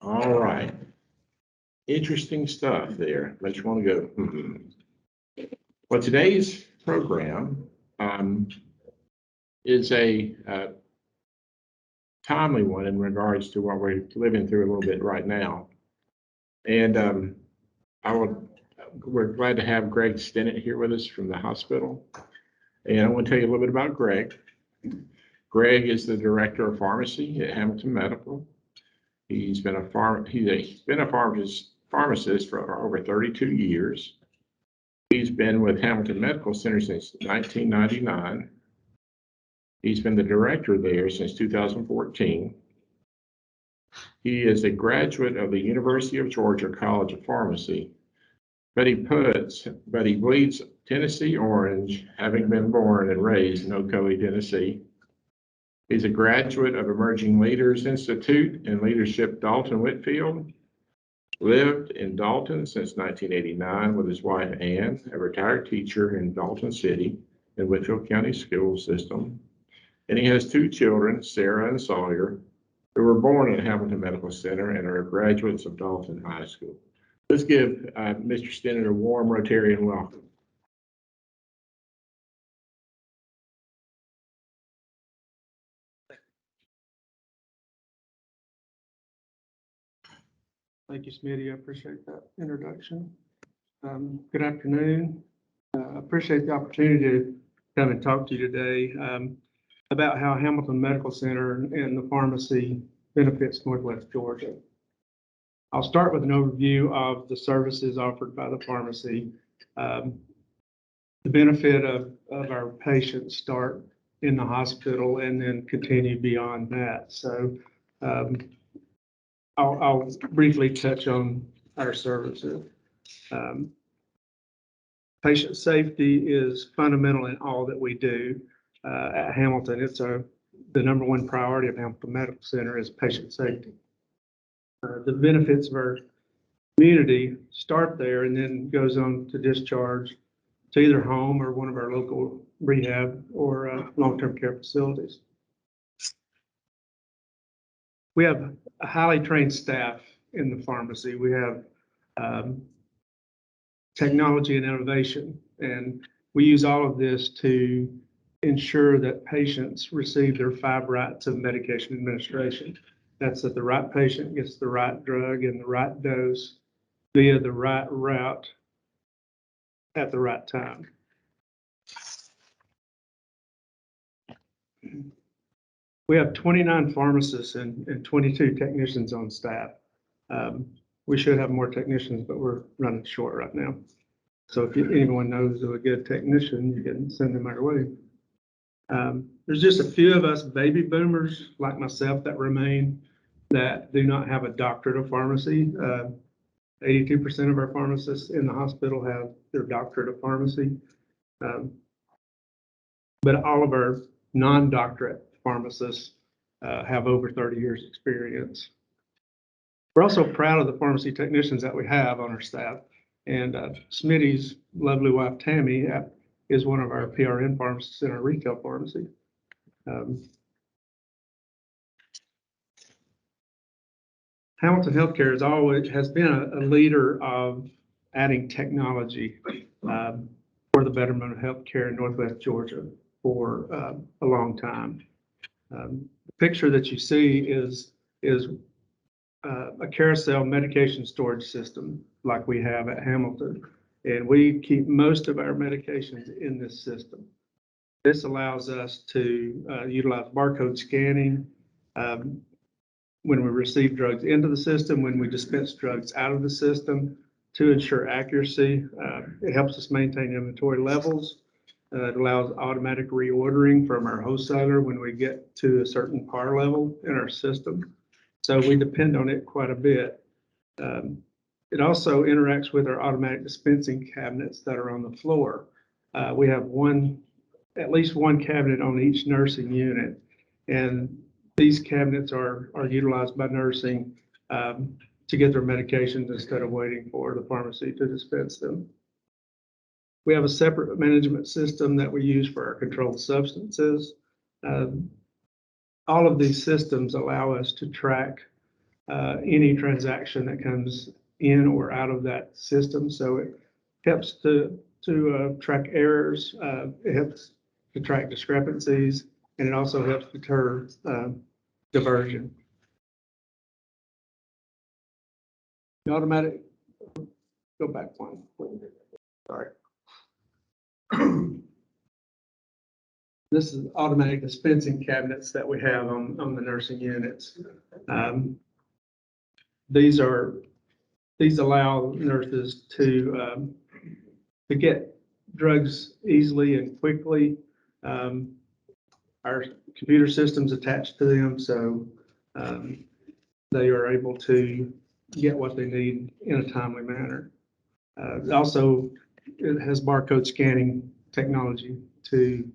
All right. Interesting stuff there. Makes you want to go, Well, today's program is a timely one in regards to what we're living through a little bit right now. And we're glad to have Greg Stinnett here with us from the hospital. And I want to tell you a little bit about Greg. Greg is the director of pharmacy at Hamilton Medical. He's been a pharmacist for over 32 years. He's been with Hamilton Medical Center since 1999. He's been the director there since 2014. He is a graduate of the University of Georgia College of Pharmacy, but he bleeds Tennessee orange, having been born and raised in Ocoee, Tennessee. He's a graduate of Emerging Leaders Institute and Leadership Dalton Whitfield. Lived in Dalton since 1989 with his wife Ann, a retired teacher in Dalton City in Whitfield County School System. And he has two children, Sarah and Sawyer, who were born at Hamilton Medical Center and are graduates of Dalton High School. Let's give Mr. Stinnett a warm Rotarian welcome. Thank you, Smitty. I appreciate that introduction. Good afternoon. I appreciate the opportunity to come and talk to you today about how Hamilton Medical Center and the pharmacy benefits Northwest Georgia. I'll start with an overview of the services offered by the pharmacy. The benefit of our patients start in the hospital and then continue beyond that. So I'll briefly touch on our services. Patient safety is fundamental in all that we do at Hamilton. It's the number one priority of Hamilton Medical Center is patient safety. The benefits of our community start there and then goes on to discharge to either home or one of our local rehab or long-term care facilities. We have a highly trained staff in the pharmacy. We have technology and innovation, and we use all of this to ensure that patients receive their 5 rights of medication administration. That's that the right patient gets the right drug and the right dose via the right route at the right time. We have 29 pharmacists and 22 technicians on staff. We should have more technicians, but we're running short right now. So if anyone knows of a good technician, you can send them our way. There's just a few of us baby boomers like myself that remain that do not have a doctorate of pharmacy. 82% of our pharmacists in the hospital have their doctorate of pharmacy. But all of our non-doctorate pharmacists have over 30 years experience. We're also proud of the pharmacy technicians that we have on our staff. And Smitty's lovely wife, Tammy, is one of our PRN pharmacists in our retail pharmacy. Hamilton Healthcare has been a leader of adding technology for the betterment of healthcare in Northwest Georgia for a long time. The picture that you see is a carousel medication storage system like we have at Hamilton, and we keep most of our medications in this system. This allows us to utilize barcode scanning when we receive drugs into the system, when we dispense drugs out of the system to ensure accuracy. It helps us maintain inventory levels. It allows automatic reordering from our wholesaler when we get to a certain par level in our system. So we depend on it quite a bit. It also interacts with our automatic dispensing cabinets that are on the floor. We have at least one cabinet on each nursing unit, and these cabinets are utilized by nursing to get their medications instead of waiting for the pharmacy to dispense them. We have a separate management system that we use for our controlled substances. All of these systems allow us to track any transaction that comes in or out of that system. So it helps to track errors. It helps to track discrepancies, and it also helps deter diversion. The automatic, go back one, please. Sorry. This is automatic dispensing cabinets that we have on the nursing units. These allow nurses to get drugs easily and quickly. Our computer system's attached to them, so they are able to get what they need in a timely manner. Also, it has barcode scanning technology to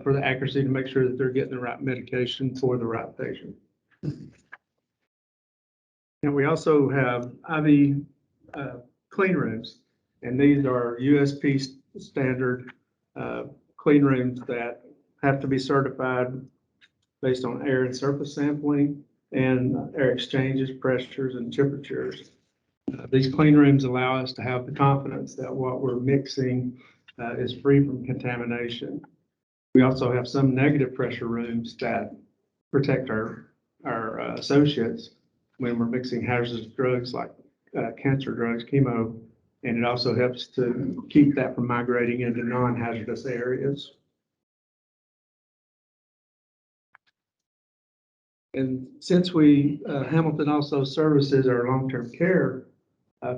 for the accuracy to make sure that they're getting the right medication for the right patient. And we also have IV clean rooms, and these are USP standard clean rooms that have to be certified based on air and surface sampling and air exchanges, pressures, and temperatures. These clean rooms allow us to have the confidence that what we're mixing is free from contamination. We also have some negative pressure rooms that protect our associates when we're mixing hazardous drugs like cancer drugs, chemo, and it also helps to keep that from migrating into non-hazardous areas. And since Hamilton also services our long-term care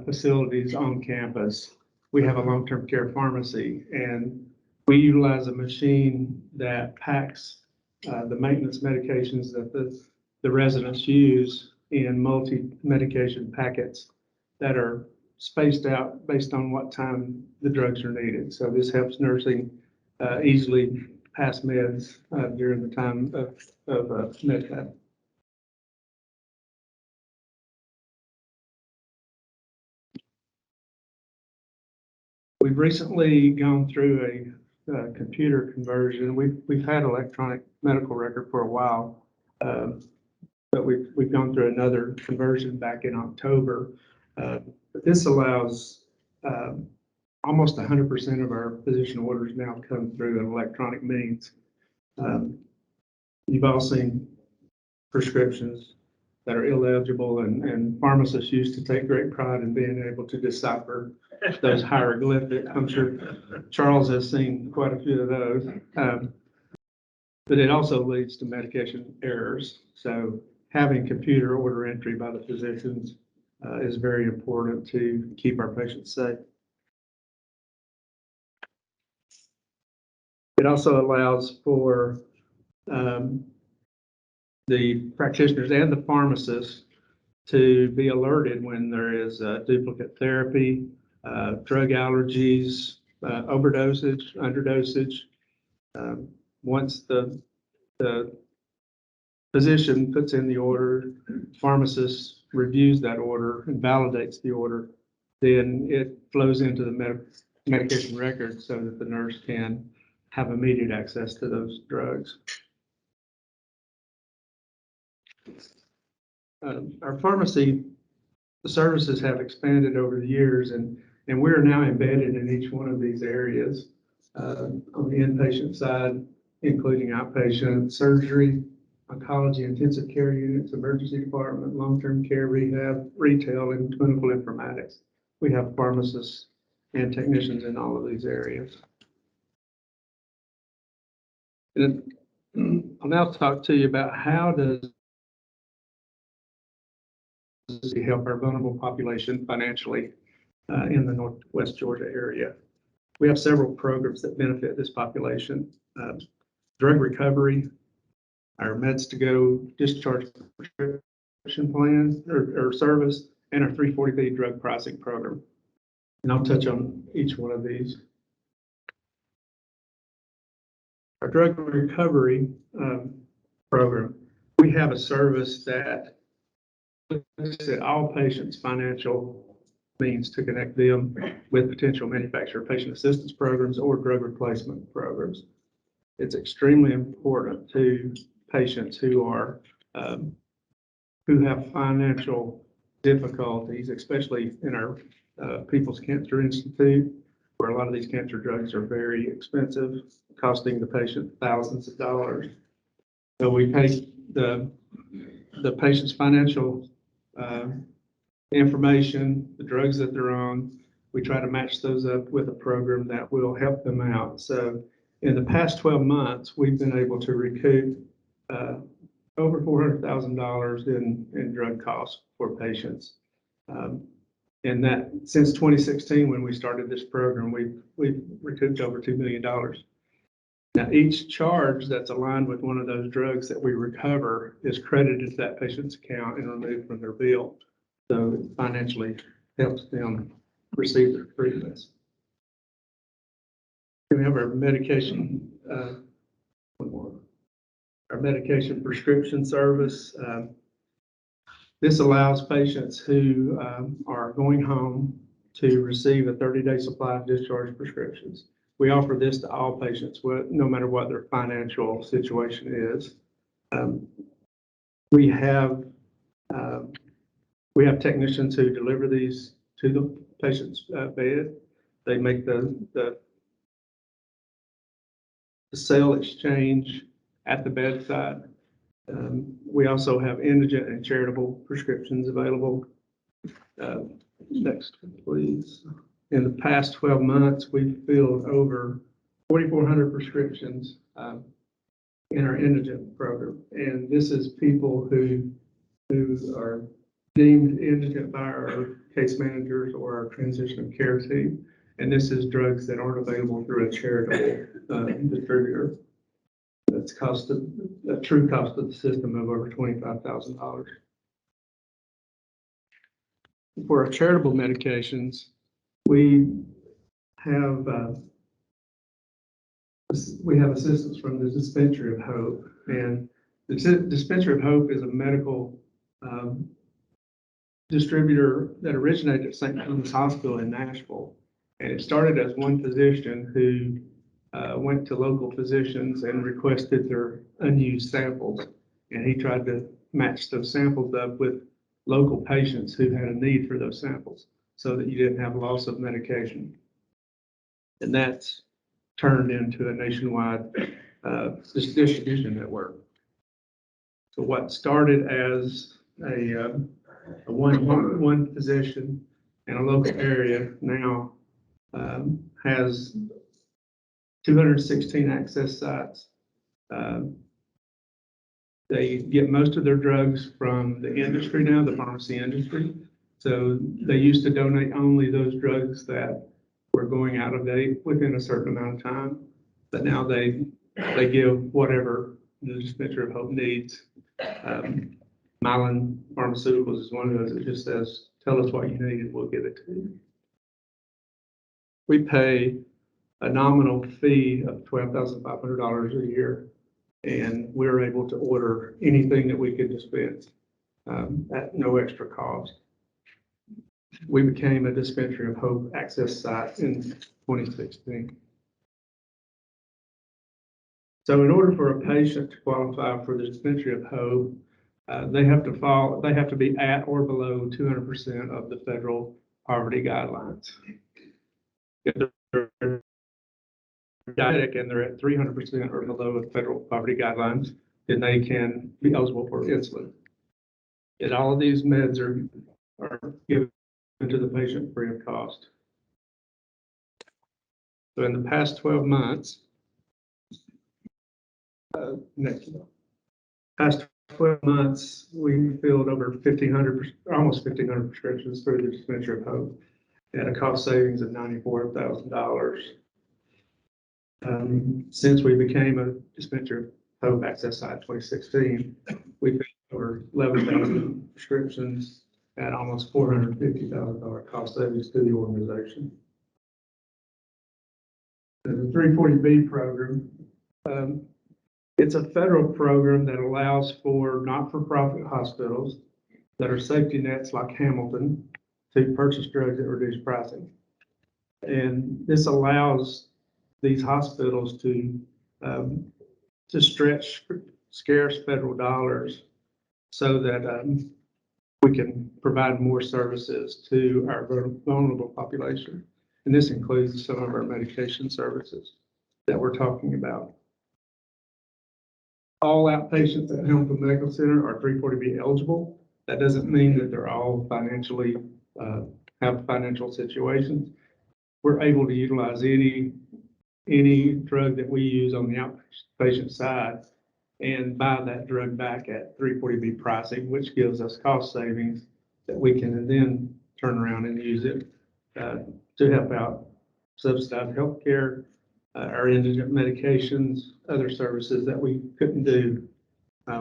facilities on campus, we have a long-term care pharmacy, and we utilize a machine that packs the maintenance medications that the residents use in multi-medication packets that are spaced out based on what time the drugs are needed. So this helps nursing easily pass meds during the time of med tab. We've recently gone through a computer conversion. We've had electronic medical record for a while, but we've gone through another conversion back in October. But this allows almost 100% of our physician orders now come through an electronic means. You've all seen prescriptions that are illegible, and pharmacists used to take great pride in being able to decipher those hieroglyphics. I'm sure Charles has seen quite a few of those. But it also leads to medication errors. So having computer order entry by the physicians is very important to keep our patients safe. It also allows for the practitioners and the pharmacists to be alerted when there is duplicate therapy, drug allergies, overdosage, underdosage. Once the physician puts in the order, pharmacist reviews that order and validates the order, then it flows into the medication record so that the nurse can have immediate access to those drugs. Our pharmacy services have expanded over the years, and we're now embedded in each one of these areas. On the inpatient side, including outpatient surgery, oncology, intensive care units, emergency department, long-term care, rehab, retail, and clinical informatics. We have pharmacists and technicians in all of these areas. And I'll now talk to you about how does it help our vulnerable population financially in the Northwest Georgia area. We have several programs that benefit this population. Drug recovery, our Meds to Go discharge prescription plan or service, and our 340B drug pricing program. And I'll touch on each one of these. Our drug recovery program, we have a service that looks at all patients' financial means to connect them with potential manufacturer patient assistance programs or drug replacement programs. It's extremely important to patients who are who have financial difficulties, especially in our People's Cancer Institute, where a lot of these cancer drugs are very expensive, costing the patient thousands of dollars. So we take the patient's financial information, the drugs that they're on, we try to match those up with a program that will help them out. So in the past 12 months, we've been able to recoup over $400,000 in drug costs for patients. And that since 2016, when we started this program, we've recouped over $2 million. Now, each charge that's aligned with one of those drugs that we recover is credited to that patient's account and removed from their bill. So it financially helps them receive their treatments. We have our medication, our medication prescription service. This allows patients who are going home to receive a 30-day supply of discharge prescriptions. We offer this to all patients, no matter what their financial situation is. We have technicians who deliver these to the patient's bed. They make the sale exchange at the bedside. We also have indigent and charitable prescriptions available. Next, please. In the past 12 months, we've filled over 4,400 prescriptions in our indigent program. And this is people who are deemed indigent by our case managers or our transition of care team. And this is drugs that aren't available through a charitable distributor. That's a true cost of the system of over $25,000. For our charitable medications, we have assistance from the Dispensary of Hope, and the Dispensary of Hope is a medical distributor that originated at St. Thomas Hospital in Nashville, and it started as one physician who went to local physicians and requested their unused samples, and he tried to match those samples up with local patients who had a need for those samples so that you didn't have loss of medication. And that's turned into a nationwide distribution network. So what started as a one physician in a local area now has 216 access sites. They get most of their drugs from the industry now, the pharmacy industry. So they used to donate only those drugs that were going out of date within a certain amount of time. But now they give whatever the Dispensary of Hope needs. Mylan Pharmaceuticals is one of those that just says, tell us what you need and we'll give it to you. We pay a nominal fee of $12,500 a year, and we're able to order anything that we could dispense at no extra cost. We became a Dispensary of Hope access site in 2016. So in order for a patient to qualify for the Dispensary of Hope, they have to be at or below 200% of the federal poverty guidelines. If they're diabetic and they're at 300% or below the federal poverty guidelines, then they can be eligible for insulin. And all of these meds are given to the patient free of cost. So in the past 12 months, we filled over 1,500, almost 1,500 prescriptions through the Dispensary of Hope at a cost savings of $94,000. Since we became a Dispensary of Hope access site in 2016, we filled over 11,000 prescriptions at almost $450,000 cost savings to the organization. The 340B program, it's a federal program that allows for not-for-profit hospitals that are safety nets like Hamilton to purchase drugs at reduced pricing. And this allows these hospitals to stretch scarce federal dollars so that we can provide more services to our vulnerable population. And this includes some of our medication services that we're talking about. All outpatients at Hamilton Medical Center are 340B eligible. That doesn't mean that they're all financially, have financial situations. We're able to utilize any drug that we use on the outpatient side and buy that drug back at 340B pricing, which gives us cost savings that we can then turn around and use it to help out subsidized healthcare, our indigent medications, other services that we couldn't do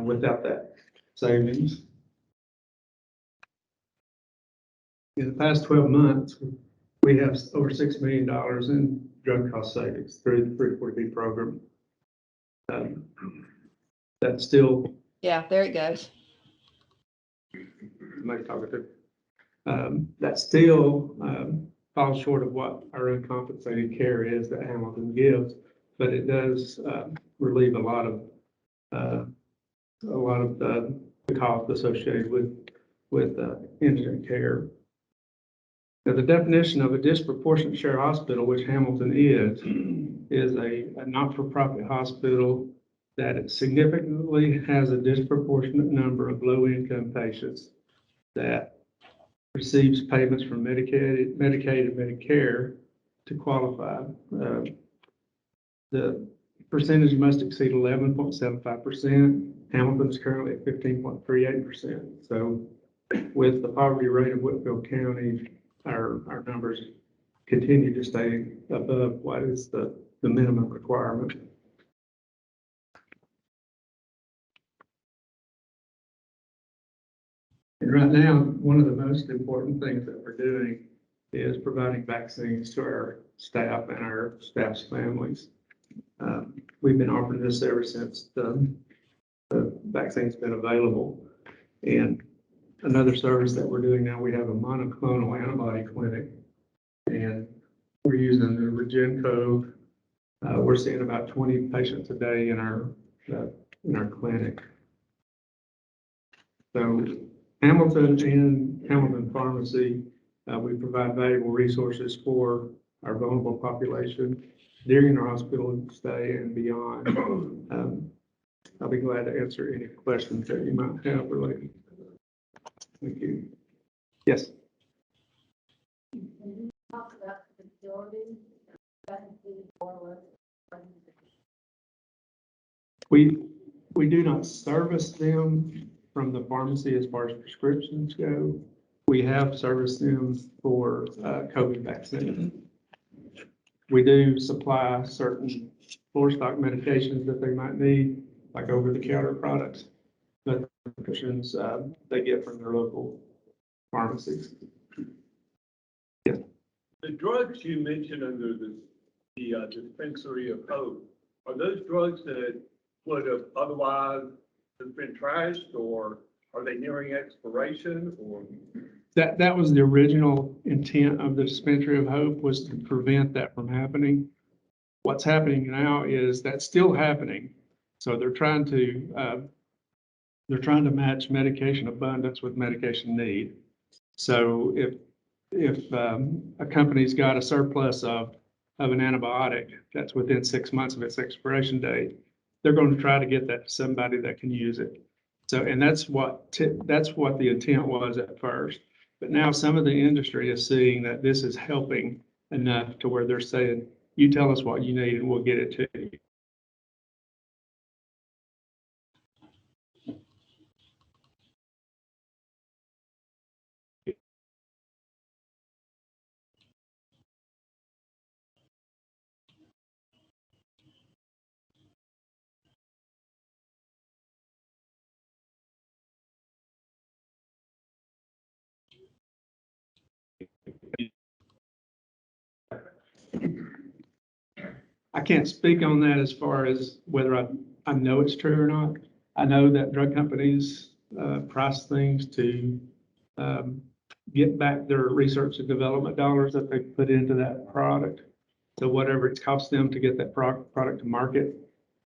without that savings. In the past 12 months, we have over $6 million in drug cost savings through the 340B program. That's still. Yeah, there it goes. That still falls short of what our uncompensated care is that Hamilton gives, but it does relieve a lot of the cost associated with indigent care. Now, the definition of a disproportionate share hospital, which Hamilton is a not-for-profit hospital that it significantly has a disproportionate number of low-income patients that receives payments from Medicaid and Medicare to qualify. The percentage must exceed 11.75%. Hamilton is currently at 15.38%. So with the poverty rate of Whitfield County, our numbers continue to stay above what is the minimum requirement. And right now, one of the most important things that we're doing is providing vaccines to our staff and our staff's families. We've been offering this ever since the vaccine's been available. And another service that we're doing now, we have a monoclonal antibody clinic, and we're using the RegenCode. We're seeing about 20 patients a day in our clinic. So Hamilton and Hamilton Pharmacy, we provide valuable resources for our vulnerable population during our hospital stay and beyond. I'll be glad to answer any questions that you might have related to that. Thank you. Yes. Can you talk about the facilities? We do not service them from the pharmacy as far as prescriptions go. We have serviced them for COVID vaccine. We do supply certain floor stock medications that they might need, like over-the-counter products, but prescriptions they get from their local pharmacies. Yeah. The drugs you mentioned under the dispensary of hope, are those drugs that would have otherwise have been trashed, or are they nearing expiration, or? That was the original intent of the dispensary of hope, was to prevent that from happening. What's happening now is that's still happening. So they're trying to match medication abundance with medication need. So if a company's got a surplus of an antibiotic that's within 6 months of its expiration date, they're going to try to get that to somebody that can use it. So, and that's what the intent was at first. But now some of the industry is seeing that this is helping enough to where they're saying, you tell us what you need and we'll get it to you. I can't speak on that as far as whether I know it's true or not. I know that drug companies price things to get back their research and development dollars that they put into that product. So whatever it costs them to get that product to market,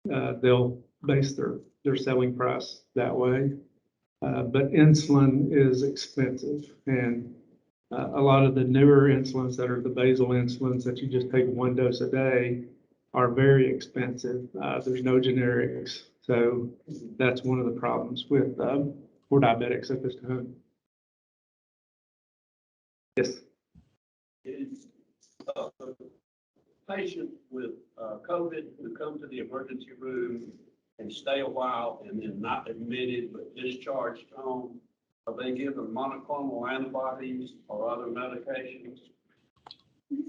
they'll base their selling price that way. But insulin is expensive, and a lot of the newer insulins that are the basal insulins that you just take one dose a day are very expensive. There's no generics, so that's one of the problems with for diabetics at this time. Yes. Is patient with COVID who come to the emergency room and stay a while and then not admitted but discharged home, are they given monoclonal antibodies or other medications?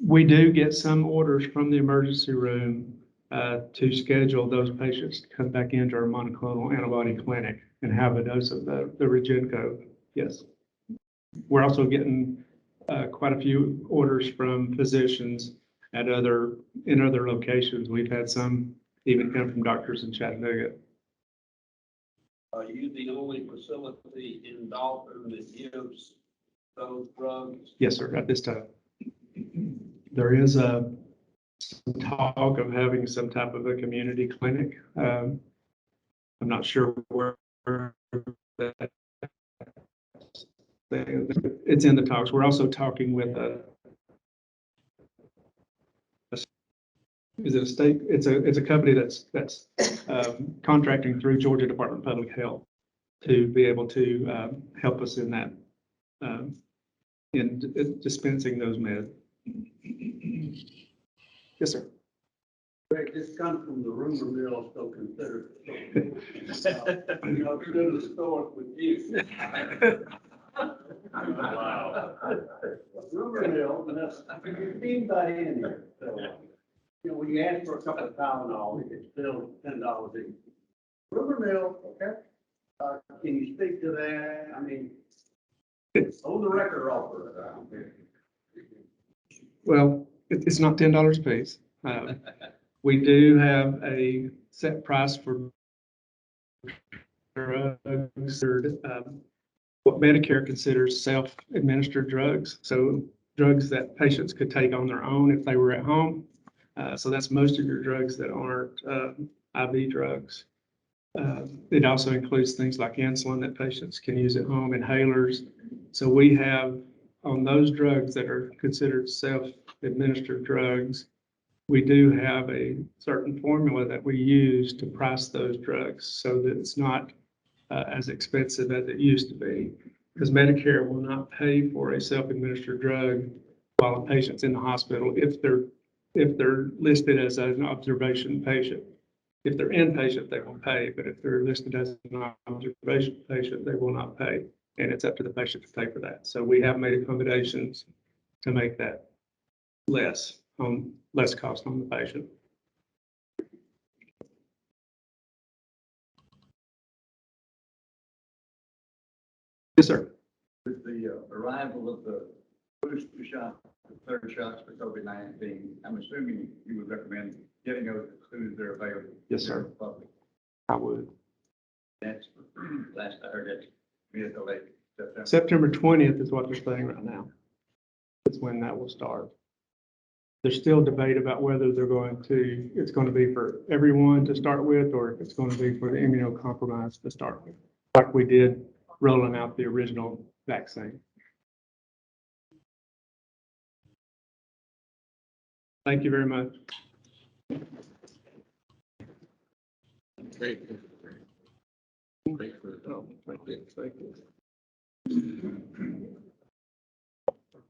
We do get some orders from the emergency room to schedule those patients to come back into our monoclonal antibody clinic and have a dose of the Regenco. Yes. We're also getting quite a few orders from physicians in other locations. We've had some even come from doctors in Chattanooga. Are you the only facility in Dalton that gives those drugs? Yes, sir, at this time. There is some talk of having some type of a community clinic. I'm not sure where that, it's in the talks. We're also talking with is it a state? It's a company that's contracting through Georgia Department of Public Health to be able to help us in that in dispensing those meds. Yes, sir. Greg, this comes from the rumor mill, so consider it. You know, go to the store with you. Wow. Rumor mill, and that's, anybody in here, so, you know, when you ask for a couple of Tylenol, it's still $10 each. Rumor mill, okay? Can you speak to that? I mean, on the record offer around here. Well, it's not $10 a piece. We do have a set price for drugs, what Medicare considers self-administered drugs. So drugs that patients could take on their own if they were at home. So that's most of your drugs that aren't IV drugs. It also includes things like insulin that patients can use at home, inhalers. So we have on those drugs that are considered self-administered drugs, we do have a certain formula that we use to price those drugs so that it's not as expensive as it used to be. Because Medicare will not pay for a self-administered drug while a patient's in the hospital if they're listed as an observation patient. If they're inpatient, they will pay, but if they're listed as an observation patient, they will not pay. And it's up to the patient to pay for that. So we have made accommodations to make that less cost on the patient. Yes, sir. With the arrival of the booster shot, the third shots for COVID-19, I'm assuming you would recommend getting those as soon as they're available. Yes, sir. to the public. I would. That's last I heard it, mid to late September. September 20th is what they're saying right now. That's when that will start. There's still debate about whether it's going to be for everyone to start with, or if it's going to be for the immunocompromised to start with, like we did rolling out the original vaccine. Thank you very much. Great. Great. Thank you.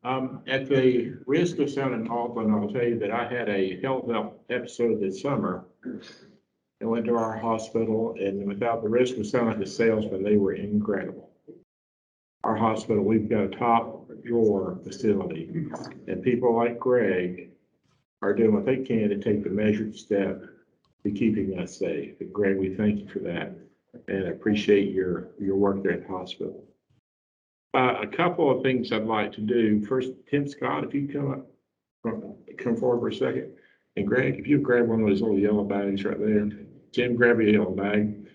At the risk of sounding awful, I'll tell you that I had a health episode this summer. I went to our hospital, and without the risk of sounding like a salesman, they were incredible. Our hospital, we've got a top drawer facility, and people like Greg are doing what they can to take the measured step to keeping us safe. And Greg, we thank you for that, and I appreciate your work there at the hospital. A couple of things I'd like to do. First, Tim Scott, if you come forward for a second. And Greg, if you grab one of those little yellow bags right there. Tim, grab your yellow bag.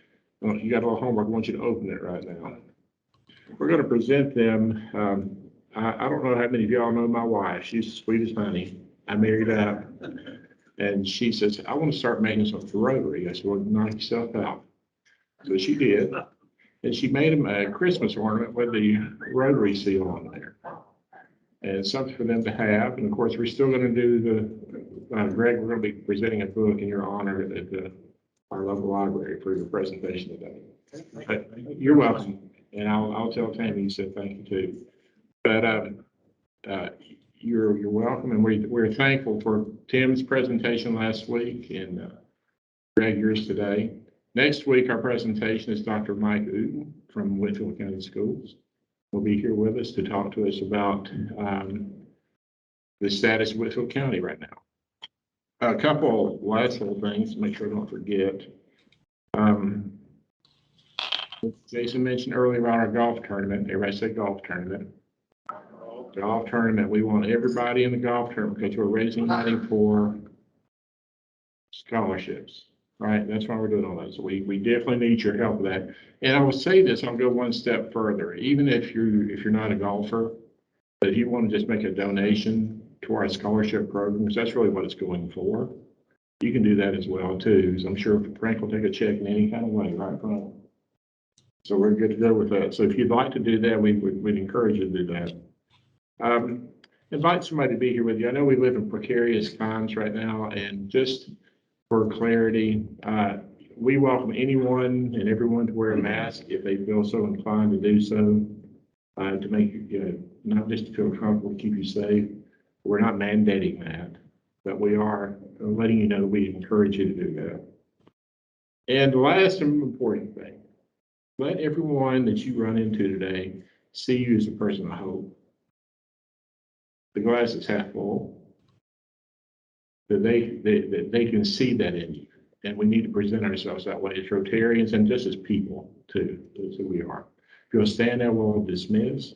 You got a little homework. I want you to open it right now. We're going to present them. I don't know how many of y'all know my wife. She's sweet as honey. I married her. And she says, I want to start making something for Rotary. I said, well, knock yourself out. So she did. And she made him a Christmas ornament with the Rotary seal on there. And it's something for them to have. And of course, we're still going to do Greg, we're going to be presenting a book in your honor at our local library for your presentation today. But you're welcome. And I'll tell Tammy you said thank you too. But you're welcome. And we're thankful for Tim's presentation last week and Greg, yours today. Next week, our presentation is Dr. Mike Uten from Whitfield County Schools. Will be here with us to talk to us about the status of Whitfield County right now. A couple last little things to make sure I don't forget. Jason mentioned earlier about our golf tournament. Everybody say golf tournament. Golf tournament. We want everybody in the golf tournament because we're raising money for scholarships. Right, that's why we're doing all that. So we definitely need your help with that. And I will say this, I'll go one step further. Even if you're not a golfer, but if you want to just make a donation to our scholarship programs, that's really what it's going for. You can do that as well too. So I'm sure Frank will take a check in any kind of way, right, Frank? So we're good to go with that. So if you'd like to do that, we'd encourage you to do that. Invite somebody to be here with you. I know we live in precarious times right now, and just for clarity, we welcome anyone and everyone to wear a mask if they feel so inclined to do so, to make you, not just to feel comfortable, to keep you safe. We're not mandating that, but we are letting you know that we encourage you to do that. And the last and important thing, let everyone that you run into today see you as a person of hope. The glass is half full. That they can see that in you. And we need to present ourselves that way as Rotarians and just as people too, as who we are. If you'll stand there, we'll dismiss.